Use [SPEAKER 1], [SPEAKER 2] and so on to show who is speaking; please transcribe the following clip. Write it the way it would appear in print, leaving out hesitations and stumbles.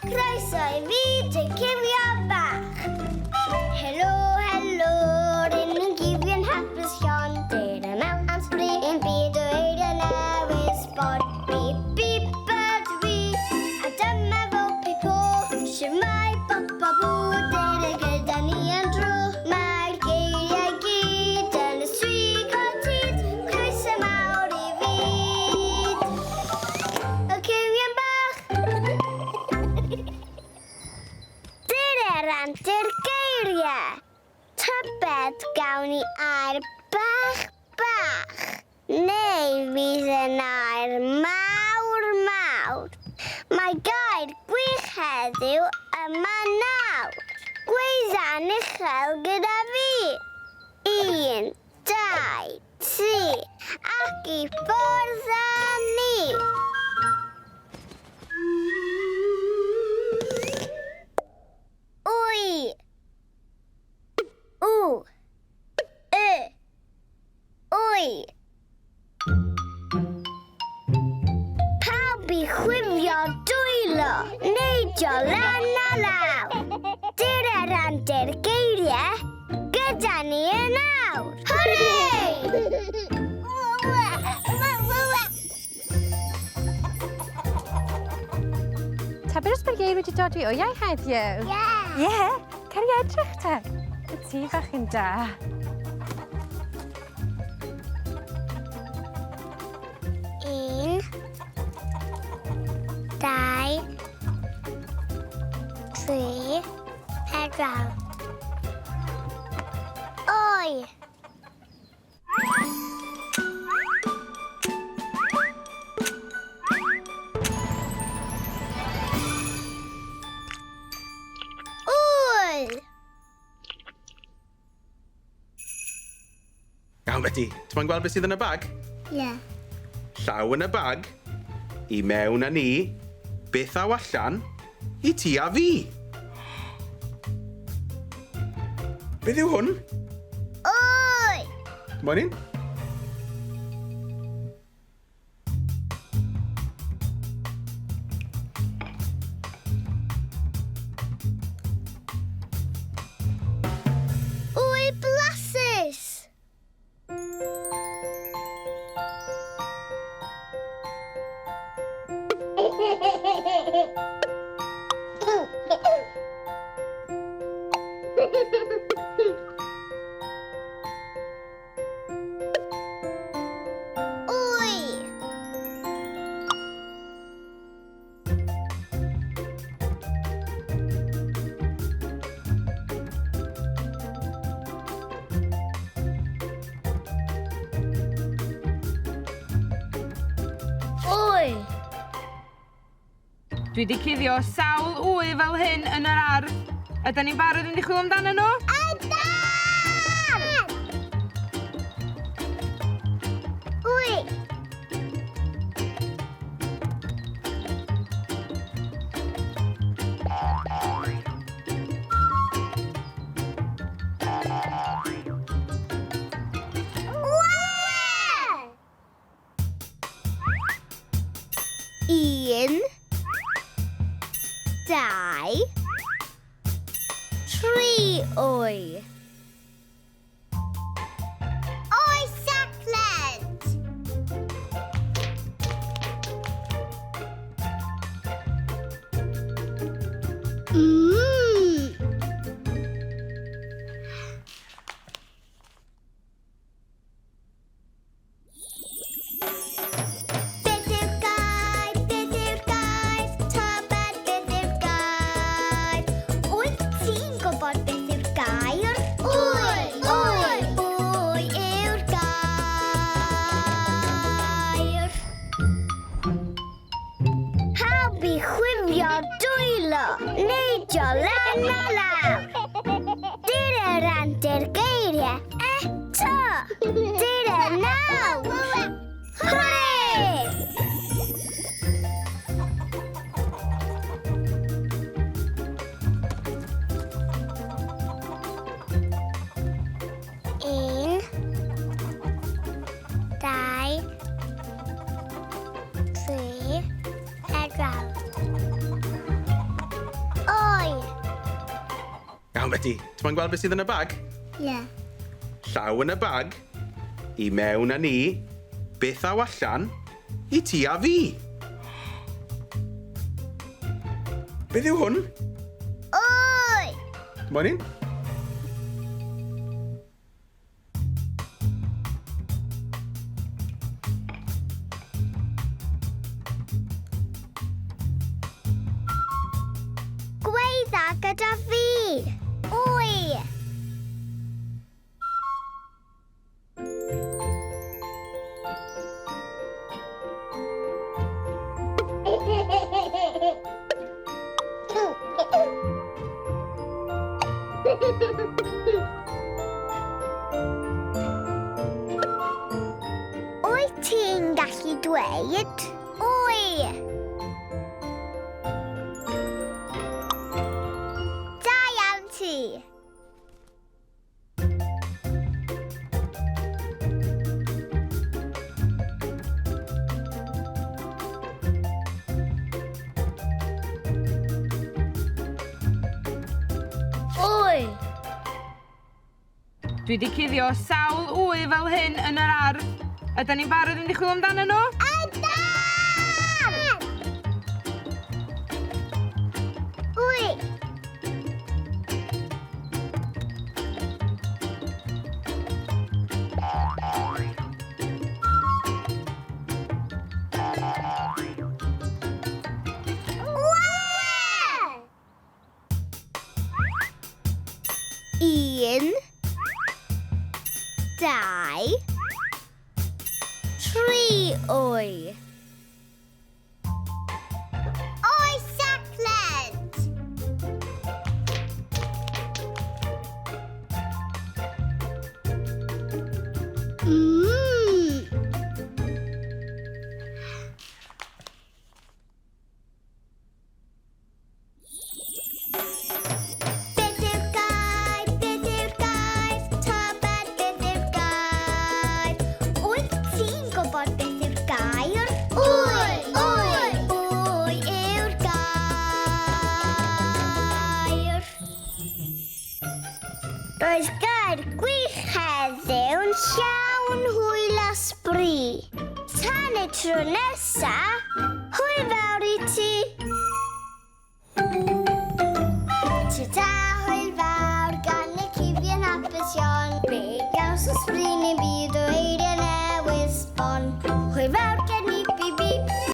[SPEAKER 1] Croeso I fideo Cywion Bach. Helo, helo, rydyn ni'n gifio'n hapus Sion. Dyn y mewn am sbrin, yn byd o eiriau newydd sport. Bip, bip, byd fi, a dyma fo pipo. Siwmai, bop, bop, dyn y gyda ni yn dro. Mae'r geiriau gyd yn y swig o tyd. Croeso mawr I fyd. Y Cywion Bach. Rantir geiriau. Tybed gawn ni air bach bach. Neu fydd yn air mawr mawr. Mae gair gwych heddiw yma nawr. Gweiddan uchel gyda fi. 1, 2, 3 ac I ffwrdd â ni. Wy. W. Wy. Pawb I chwifio dwylo, neidio lan a law. Dir y randir geiriau, gyda ni yn awr. Hwrei!
[SPEAKER 2] Tybed os mae'r geir wedi dod I wyau heddiw? Ie, cer I edrych te. Y tŷ fach yn da.
[SPEAKER 1] Un, 2, 3, 4. Oi!
[SPEAKER 3] Iawn, Betty. Ti'n gweld beth sydd yn y bag?
[SPEAKER 1] Ie.
[SPEAKER 3] Llaw yn y bag, I mewn â ni, beth aw allan, I ti a fi. Beth yw hwn?
[SPEAKER 1] Oi!
[SPEAKER 3] Mo'n un?
[SPEAKER 1] Wy blasus!
[SPEAKER 2] Dwi wedi cuddio sawl wy fel hyn yn yr ardd. Ydyn ni'n barod yn chwilio amdano nhw?
[SPEAKER 1] Adar! Wy! Un, 2, 3 wy. Wy sacled! Neidio lan a law. Dir y randir geiriau eto. Dir y nawr. Hwrei! Un, 2, 3, 4.
[SPEAKER 3] Iawn, Betty. Ti'n gweld beth sydd yn y bag?
[SPEAKER 1] Ie.
[SPEAKER 3] Llaw yn y bag, i mewn â ni, beth aw allan, i ti a fi. Beth yw hwn?
[SPEAKER 1] Oi!
[SPEAKER 3] Moyn un?
[SPEAKER 1] Gweidda gyda fi. Oi! Wyt ti'n gallu dweud? Oi! Da iawn ti. Oi!
[SPEAKER 2] Dwi wedi cuddio sawl wy fel hyn yn yr ardd. Ydyn ni'n barod yn chwilio amdano nhw?
[SPEAKER 1] Adar! Oi! Un, dau, tri wy. Oi, sacled!